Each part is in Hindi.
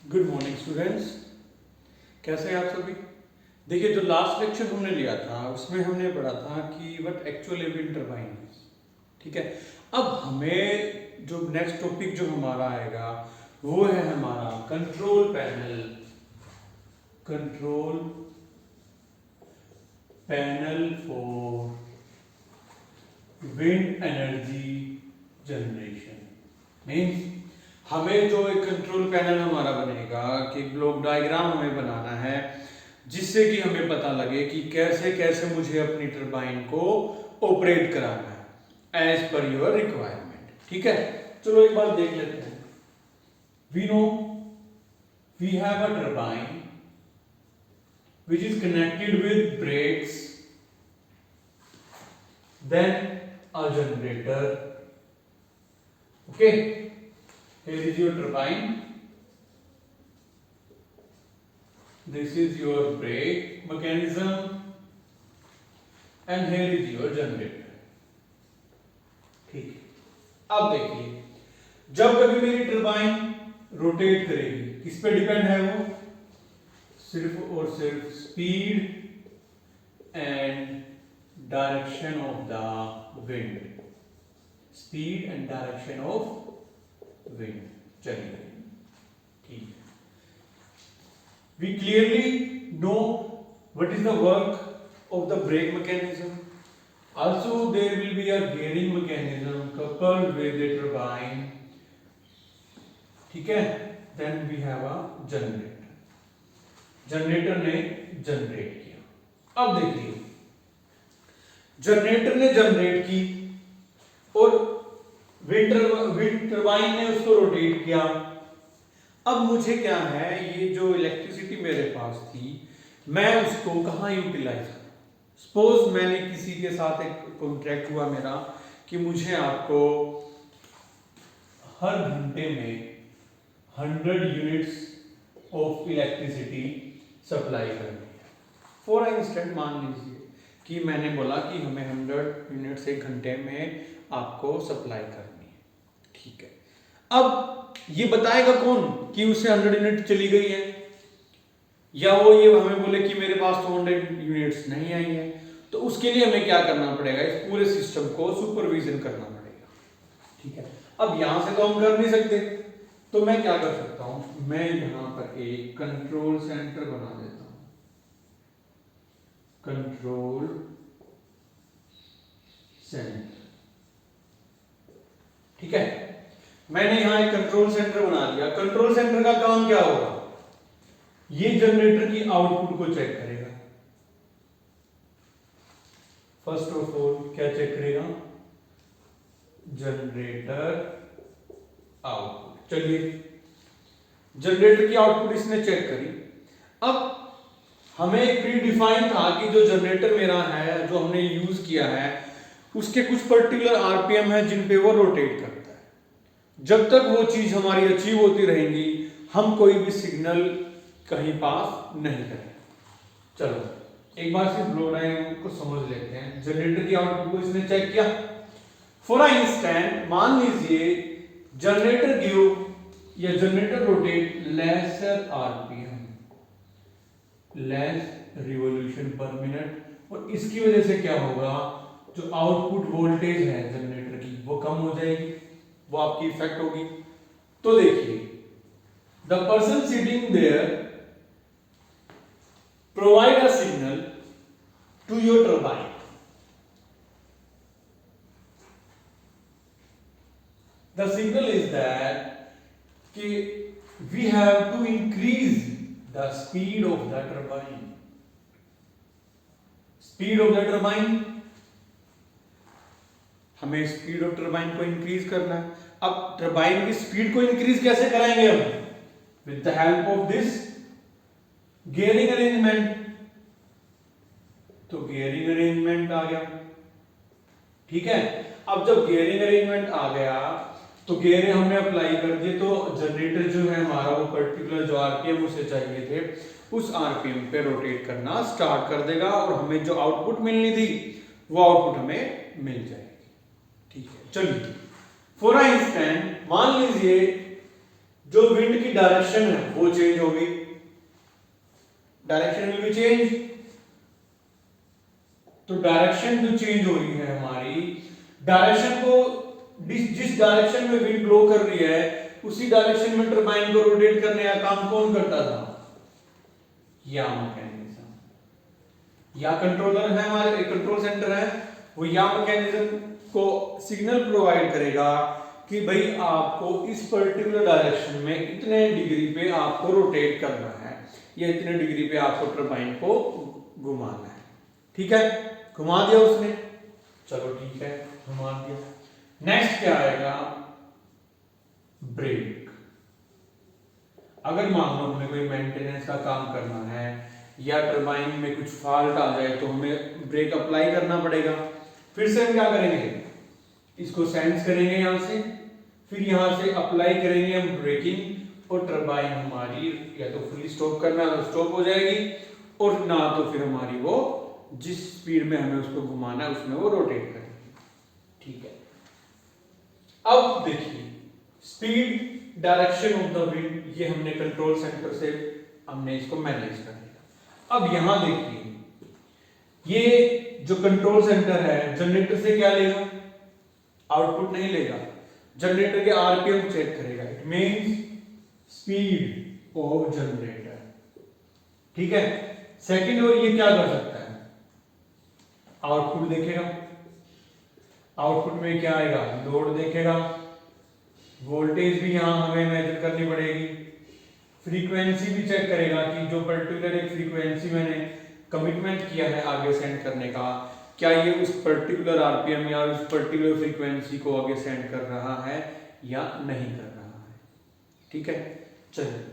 Good morning students. कैसे हैं आप सभी। देखिए, जो लास्ट लेक्चर हमने लिया था उसमें हमने पढ़ा था कि what actually wind turbine is. ठीक है, अब हमें जो नेक्स्ट टॉपिक जो हमारा आएगा वो है हमारा control panel. Control panel for wind energy generation. Means हमें जो एक कंट्रोल पैनल हमारा बनेगा कि ब्लॉक डायग्राम हमें बनाना है जिससे कि हमें पता लगे कि कैसे कैसे मुझे अपनी टरबाइन को ऑपरेट कराना है एज पर योर रिक्वायरमेंट। ठीक है, चलो एक बार देख लेते हैं। We know we have a turbine which is connected with brakes, then a generator. Okay, here is your turbine, this is your brake mechanism, and here is your generator. ठीक है, अब देखिए, जब कभी मेरी टरबाइन रोटेट करेगी किस पे डिपेंड है वो? सिर्फ और सिर्फ speed and direction of the wind. Speed and direction of wind. चलिए ठीक है, we clearly know what is the work of the brake mechanism. Also there will be a gearing mechanism coupled with the turbine. ठीक है, then we have a generator. Generator ने जनरेट किया। अब देखिए, जनरेटर ने जनरेट की और विंड टरबाइन ने उसको रोटेट किया। अब मुझे क्या है, ये जो इलेक्ट्रिसिटी मेरे पास थी मैं उसको कहाँ यूटिलाइज करूं। सपोज मैंने किसी के साथ एक कॉन्ट्रैक्ट हुआ मेरा कि मुझे आपको हर घंटे में 100 यूनिट्स ऑफ इलेक्ट्रिसिटी सप्लाई करनी है। फॉर इंस्टेंट मान लीजिए कि मैंने बोला कि हमें 100 यूनिट्स एक घंटे में आपको सप्लाई करनी है। ठीक है, अब ये बताएगा कौन कि उससे 100 यूनिट चली गई है, या वो ये हमें बोले कि मेरे पास तो 100 यूनिट्स नहीं आई है। तो उसके लिए हमें क्या करना पड़ेगा, इस पूरे सिस्टम को सुपरविजन करना पड़ेगा। ठीक है, अब यहां से तो हम कर नहीं सकते, तो मैं क्या कर सकता हूं, मैं यहां पर एक कंट्रोल सेंटर बना देता हूं। Control centre. ठीक है, मैंने यहां एक कंट्रोल सेंटर बना दिया। कंट्रोल सेंटर का काम क्या होगा, ये जनरेटर की आउटपुट को चेक करेगा। फर्स्ट ऑफ ऑल क्या चेक करेगा, जनरेटर आउटपुट। चलिए, जनरेटर की आउटपुट इसने चेक करी। अब हमें एक प्री डिफाइन था कि जो जनरेटर मेरा है जो हमने यूज किया है उसके कुछ पर्टिकुलर आरपीएम है जिन पे वो रोटेट करता है। जब तक वो चीज हमारी अचीव होती रहेंगी हम कोई भी सिग्नल कहीं पास नहीं करेंगे। चलो एक बार सिर्फ ब्लॉक डायग्राम को समझ लेते हैं। जनरेटर की आउटपुट को इसने चेक किया। फॉर इंस्टेंट मान लीजिए जनरेटर गिव या generator rotate lesser RPM, less revolution per minute, और इसकी वजह से क्या होगा, जो आउटपुट वोल्टेज है जनरेटर की वो कम हो जाएगी, वो आपकी इफेक्ट होगी। तो देखिए, the person sitting there provide a signal to your turbine. The signal is that we have to increase the speed of the turbine. Speed of the turbine, हमें स्पीड ऑफ टरबाइन को इंक्रीज करना है। अब टरबाइन की स्पीड को इंक्रीज कैसे कराएंगे हम, with the help of this gearing arrangement. तो गियरिंग अरेंजमेंट आ गया। ठीक है, अब जब गियरिंग अरेंजमेंट आ गया तो गियर हमने अप्लाई कर दिए, तो जनरेटर जो है हमारा वो पर्टिकुलर जो आरपीएम उसे चाहिए थे उस आरपीएम पे रोटेट करना स्टार्ट कर देगा और हमें जो आउटपुट मिलनी थी वो आउटपुट हमें मिल जाएगी। ठीक है, चलिए फॉर इंस्टेंट मान लीजिए जो विंड की डायरेक्शन है वो चेंज होगी, डायरेक्शन विल बी चेंज। तो डायरेक्शन जो चेंज हो रही है हमारी, डायरेक्शन को जिस डायरेक्शन में विंड ब्लो कर रही है उसी डायरेक्शन में टरबाइन को रोटेट करने का काम कौन करता था? या मैकेनिज्म, या कंट्रोलर है हमारे, कंट्रोल सेंटर है, वो या मैकेनिज्म को सिग्नल प्रोवाइड करेगा कि भाई आपको इस पर्टिकुलर डायरेक्शन में इतने डिग्री पे आपको रोटेट करना है या इतने डिग्री पे आपको टरबाइन को घुमाना है। ठीक है, घुमा दिया उसने, चलो ठीक है घुमा दिया। नेक्स्ट क्या आएगा? ब्रेक। अगर मान लो हमें कोई मेंटेनेंस का काम करना है या टरबाइन में कुछ फॉल्ट आ जाए तो हमें ब्रेक अप्लाई करना पड़ेगा। फिर से हम क्या करेंगे? इसको सेंस करेंगे यहां से, फिर यहां से अप्लाई करेंगे हम ब्रेकिंग, और टरबाइन हमारी या तो फुली स्टॉप करना है तो स्टॉप हो जाएगी, और ना तो फिर हमारी वो जिस स्पीड में हमें उसको घुमाना है उसमें वो रोटेट करेगी। ठीक है, अब देखिए speed direction of the wind, ये हमने कंट्रोल सेंटर से हमने इसको मैनेज कर लिया। अब यहां देखिए ये जो कंट्रोल सेंटर है जनरेटर से क्या लेगा? आउटपुट नहीं लेगा, जनरेटर के आरपीएम चेक करेगा। It means speed of generator. ठीक है, सेकंड और ये क्या कर सकता है? आउटपुट देखेगा, आउटपुट में क्या आएगा? लोड देखेगा, वोल्टेज भी यहां हमें मेजर करनी पड़ेगी, फ्रीक्वेंसी भी चेक करेगा कि जो पर्टिकुलर एक फ्रीक्वेंसी मैंने कमिटमेंट किया है आगे सेंड करने का, क्या ये उस पर्टिकुलर आरपीएम या उस पर्टिकुलर फ्रीक्वेंसी को आगे सेंड कर रहा है या नहीं कर रहा है। ठीक है, चलिए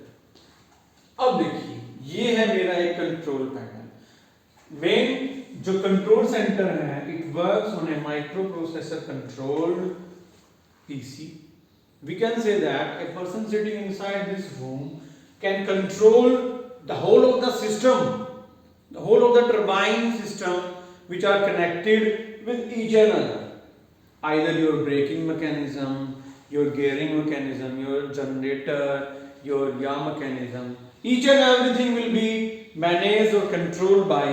अब देखिए ये है मेरा एक कंट्रोल पैनल। मेन जो कंट्रोल सेंटर है it works on A micro processor controlled PC. We can say that a person sitting inside this room can control the whole of the system, the whole of the turbine system which are connected with each another. Either your braking mechanism, your gearing mechanism, your generator, your yaw mechanism, each and everything will be managed or controlled by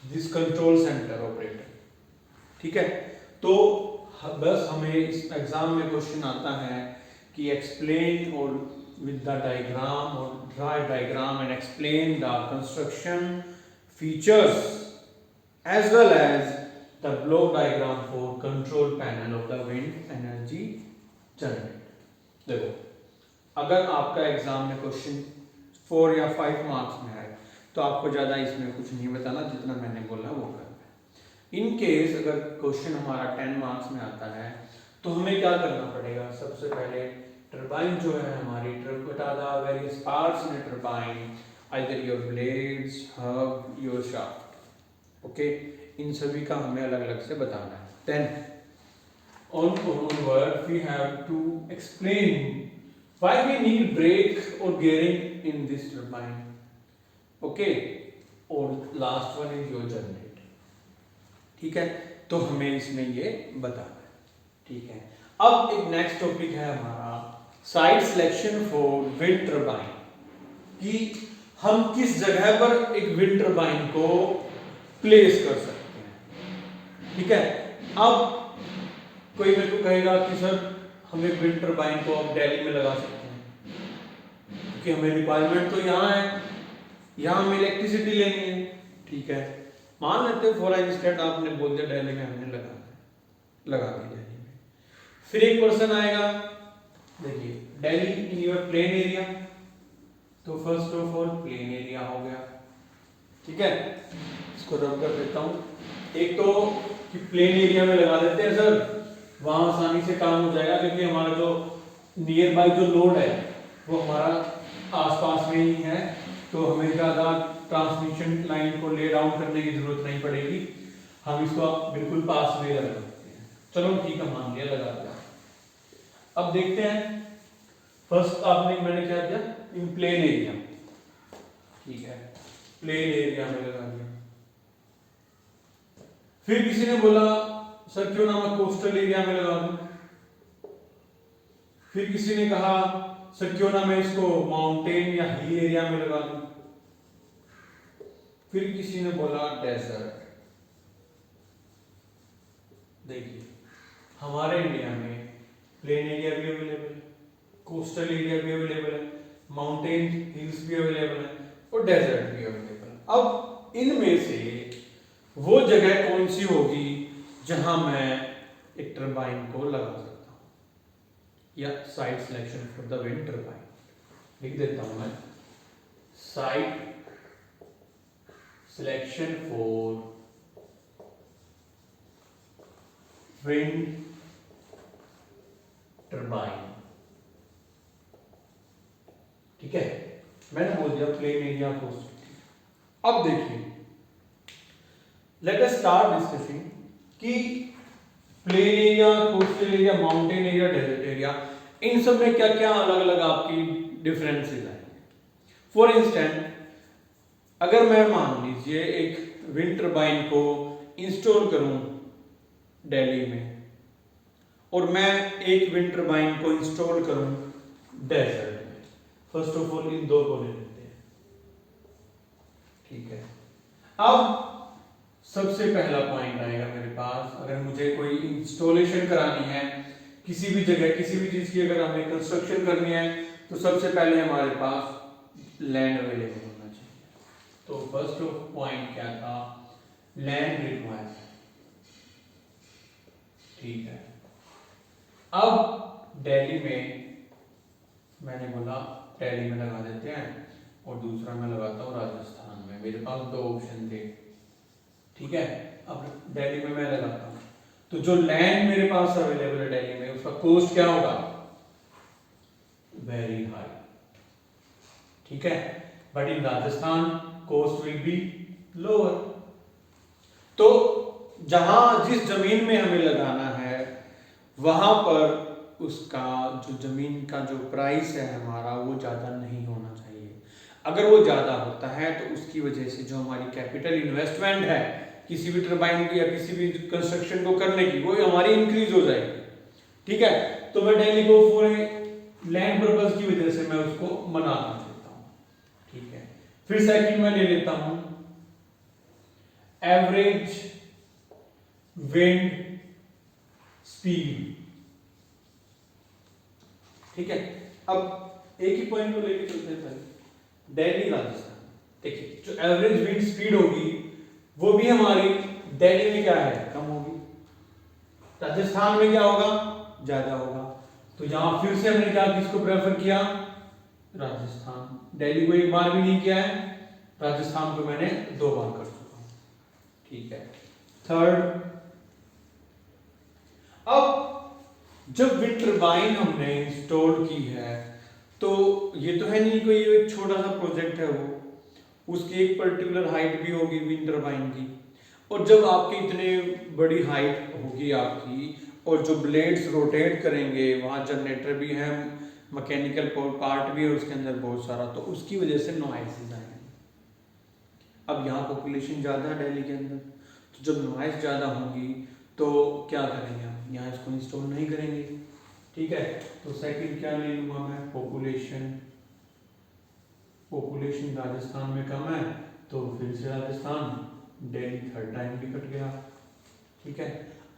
this control center operator. ठीक है, तो बस हमें इस एग्जाम में क्वेश्चन आता है कि एक्सप्लेन और विद द डायग्राम और draw a diagram and explain the construction features as well as the block diagram for control panel of the wind energy generator. देखो अगर आपका एग्जाम में क्वेश्चन 4 या 5 मार्क्स में है तो आपको ज्यादा इसमें कुछ नहीं बताना, जितना मैंने बोला वो करना। इन केस अगर क्वेश्चन हमारा 10 मार्क्स में आता है तो हमें क्या करना पड़ेगा? सबसे पहले टरबाइन जो है हमारी बता the various parts in turbine, either your blades, hub, your shaft. Okay, इन सभी का हमें अलग अलग से बताना है। Then onward we have to explain why we need brake or gearing in this turbine. Okay, और last one is your generator. ठीक है, तो हमें इसमें ये बताना है। ठीक है, अब एक नेक्स्ट टॉपिक है हमारा site selection for wind turbine, कि हम किस जगह पर एक विंड टरबाइन को प्लेस कर सकते हैं। ठीक है, अब कोई मेरे को कहेगा कि सर हमें विंड टरबाइन को आप दिल्ली में लगा सकते हैं क्योंकि हमें रिक्वायरमेंट तो यहाँ है, यहाँ हमें इलेक्ट्रिसिटी लेनी है। ठीक है, मान लेते फॉर इंस्टेंट आपने बोल दिया दिल्ली में हमने लगा दी दिल्ली में। फिर एक पर्सन आएगा, देखिए Delhi in your plain area, तो first of all plain area हो गया। ठीक है, इसको रब कर देता हूं। एक तो कि प्लेन एरिया में लगा देते हैं सर, वहां आसानी से काम हो जाएगा क्योंकि हमारा जो नियर बाय जो लोड है वो हमारा आसपास में ही है, तो हमें ज़्यादा ट्रांसमिशन लाइन को ले डाउन करने की जरूरत नहीं पड़ेगी, हम इसको बिल्कुल पास में लगा सकते हैं। चलो ठीक है, मान लिया लगा दिया। अब देखते हैं, फर्स्ट मैंने क्या दिया? इन प्लेन एरिया। ठीक है, प्लेन एरिया में लगा दिया। फिर किसी ने बोला सर क्यों ना मैं कोस्टल एरिया में लगा दूं। फिर किसी ने कहा सर क्यों ना मैं इसको माउंटेन या हिल एरिया में लगा दूं। फिर किसी ने बोला डेजर्ट। देखिए हमारे इंडिया में प्लेन एरिया भी अवेलेबल है, कोस्टल एरिया भी अवेलेबल है, माउंटेन हिल्स भी अवेलेबल है और डेजर्ट भी अवेलेबल है। अब इनमें से वो जगह कौन सी होगी जहां मैं एक टरबाइन को लगा सकता हूं, या site selection for the wind turbine लिख देता हूं मैं, site selection for wind turbine. ठीक है, मैंने बोल दिया प्लेन एरिया कोस्टल। अब देखिए लेट अस स्टार्ट डिस्कसिंग कि plain area, coastal area, mountain area, desert area, इन सब में क्या क्या अलग अलग आपकी डिफरेंसेस आएंगे। फॉर इंस्टेंट अगर मैं मान लीजिए एक विंड टरबाइन को इंस्टॉल करूं दिल्ली में और मैं एक विंड टरबाइन को इंस्टॉल करूं डेजर्ट में, फर्स्ट ऑफ ऑल इन दो को ले लेते हैं। ठीक है, अब सबसे पहला पॉइंट आएगा मेरे पास, अगर मुझे कोई इंस्टॉलेशन करानी है किसी भी जगह, किसी भी चीज की अगर हमें कंस्ट्रक्शन करनी है, तो सबसे पहले हमारे पास लैंड अवेलेबल होना चाहिए। तो फर्स्ट ऑफ पॉइंट क्या था, लैंड रिक्वायर्ड। ठीक है, अब दिल्ली में मैंने बोला दिल्ली में लगा देते हैं और दूसरा मैं लगाता हूँ राजस्थान में, मेरे पास दो ऑप्शन थे। ठीक है, अब दिल्ली में मैं लगाता हूँ तो जो लैंड मेरे पास अवेलेबल है दिल्ली में उसका कॉस्ट क्या होगा, वेरी हाई। ठीक है, but in Rajasthan cost will be lower. तो जहां जिस जमीन में हमें लगाना है वहां पर उसका जो जमीन का जो प्राइस है हमारा वो ज्यादा नहीं होना चाहिए। अगर वो ज्यादा होता है तो उसकी वजह से जो हमारी कैपिटल इन्वेस्टमेंट है किसी भी टरबाइन की या किसी भी कंस्ट्रक्शन को करने की, वो हमारी इंक्रीज हो जाएगी। ठीक है, तो मैं दिल्ली को पूरे लैंड पर्पस की वजह से मैं उसको मना कर देता हूं। ठीक है, फिर सेकंड मैं ले लेता हूं एवरेज विंड स्पीड। ठीक है, अब एक ही पॉइंट को लेके चलते हैं पहले दिल्ली राजस्थान। देखिए जो एवरेज विंड स्पीड होगी वो भी हमारी दिल्ली में क्या है, कम होगी, राजस्थान में क्या होगा, ज्यादा होगा। तो यहां फिर से हमने क्या किसको प्रेफर किया, राजस्थान। दिल्ली को एक बार भी नहीं किया है, राजस्थान को मैंने दो बार कर चुका हूं। ठीक है, थर्ड, अब जब विंड टरबाइन हमने इंस्टॉल की है तो ये तो है नहीं कोई एक छोटा सा प्रोजेक्ट है, वो उसकी एक पर्टिकुलर हाइट भी होगी विंड टरबाइन की, और जब आपकी इतने बड़ी हाइट होगी आपकी और जो ब्लेड्स रोटेट करेंगे वहाँ जनरेटर भी है, मैकेनिकल पार्ट भी है उसके अंदर बहुत सारा, तो उसकी वजह से नॉइसेस आएंगे। अब यहाँ पॉपुलेशन ज़्यादा है दिल्ली के अंदर, तो जब नॉइस ज़्यादा होगी तो क्या करेंगे हम, यहाँ इसको इंस्टॉल नहीं करेंगे। ठीक है, तो सेकंड क्या ले लूँगा मैं, पॉपुलेशन। पॉपुलेशन राजस्थान में कम है तो फिर से राजस्थान, दिल्ली थर्ड टाइम भी कट गया। ठीक है,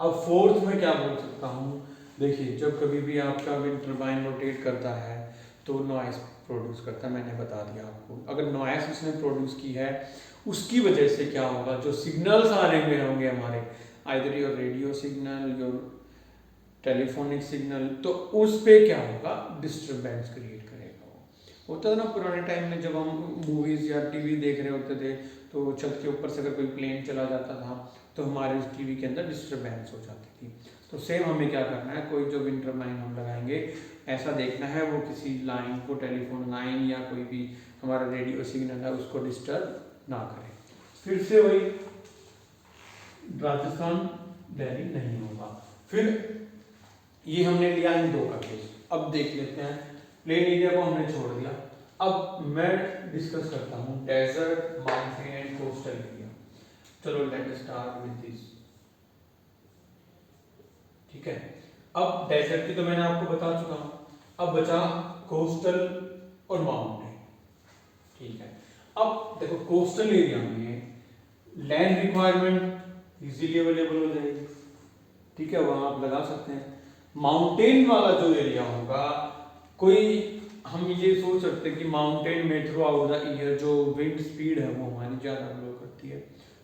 अब फोर्थ में क्या बोल सकता हूँ, देखिए जब कभी भी आपका विंड टरबाइन रोटेट करता है तो नॉइस प्रोड्यूस करता है, मैंने बता दिया आपको। अगर नॉइस उसने प्रोड्यूस की है उसकी वजह से क्या होगा, जो सिग्नल्स आ रहे होंगे हमारे, either your radio signal, your telephonic signal, तो उस पे क्या होगा, डिस्टरबेंस क्रिएट करेगा। होता था ना पुराने टाइम में जब हम मूवीज या टीवी देख रहे होते थे तो छत के ऊपर से अगर कोई प्लेन चला जाता था तो हमारे उस टीवी के अंदर डिस्टरबेंस हो जाती थी। तो सेम हमें क्या करना है, कोई जो विंड टरबाइन हम लगाएंगे ऐसा देखना है वो किसी लाइन को, टेलीफोन लाइन या कोई भी हमारा रेडियो सिग्नल है उसको डिस्टर्ब ना करे। फिर से वही राजस्थान दिल्ली नहीं होगा। फिर ये हमने लिया इन दो का केस। अब देख लेते हैं, प्लेन एरिया को हमने छोड़ दिया, अब मैं डिस्कस करता हूँ desert, mountain and coastal area. चलो let us start with this. ठीक है, अब डेजर्ट की तो मैंने आपको बता चुका हूँ, अब बचा कोस्टल और माउंटेन। ठीक है, अब देखो कोस्टल एरिया में लैंड रिक्वायरमेंट इजीली अवेलेबल हो जाएगी, ठीक है, वहां आप लगा सकते हैं। माउंटेन वाला जो एरिया होगा, कोई हम ये सोच सकते हैं कि माउंटेन में थ्रू आउट द ईयर जो विंड स्पीड है वो हमारी ज़्यादा ब्लो करती है,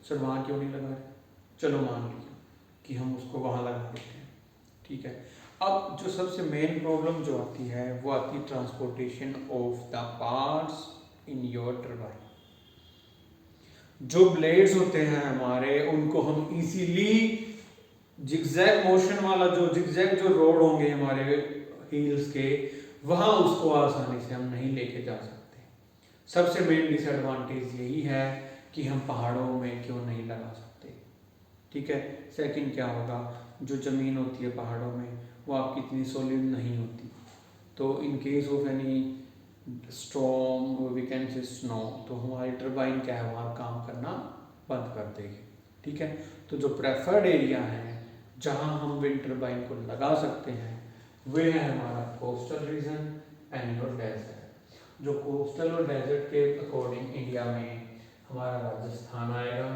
सर वहाँ क्यों नहीं लगा रहे? चलो मान लिया कि हम उसको वहाँ लगा देते हैं, ठीक है। अब जो सबसे मेन प्रॉब्लम जो आती है वो आती है transportation of the parts in your turbine. जो ब्लेड्स होते हैं हमारे, उनको हम इजीली जिगजैग मोशन वाला जो जिगजैग जो रोड होंगे हमारे हील्स के, वहां उसको आसानी से हम नहीं लेके जा सकते। सबसे मेन डिसएडवांटेज यही है कि हम पहाड़ों में क्यों नहीं लगा सकते, ठीक है। सेकंड क्या होगा, जो ज़मीन होती है पहाड़ों में वो आपकी इतनी सॉलिड नहीं होती, तो in case of any storm we can say snow, तो हमारी टरबाइन क्या है वहाँ काम करना बंद कर देगी, ठीक है। तो जो प्रेफर्ड एरिया है जहाँ हम विंड टरबाइन को लगा सकते हैं वे है हमारा coastal region and your desert. जो कोस्टल और डेजर्ट के अकॉर्डिंग इंडिया में हमारा राजस्थान आएगा,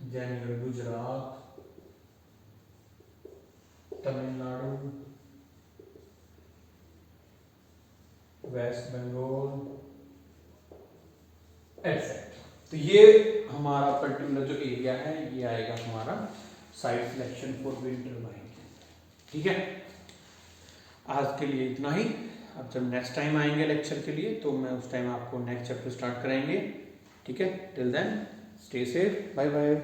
then your Gujarat, Tamil Nadu, West Bengal etcetera. तो ये हमारा पर्टिकुलर जो एरिया है ये आएगा हमारा site selection for wind turbine, ठीक है। आज के लिए इतना ही। अब जब नेक्स्ट टाइम आएंगे लेक्चर के लिए तो मैं उस टाइम आपको नेक्स्ट चैप्टर स्टार्ट कराएंगे, ठीक है। Till then stay safe, bye bye.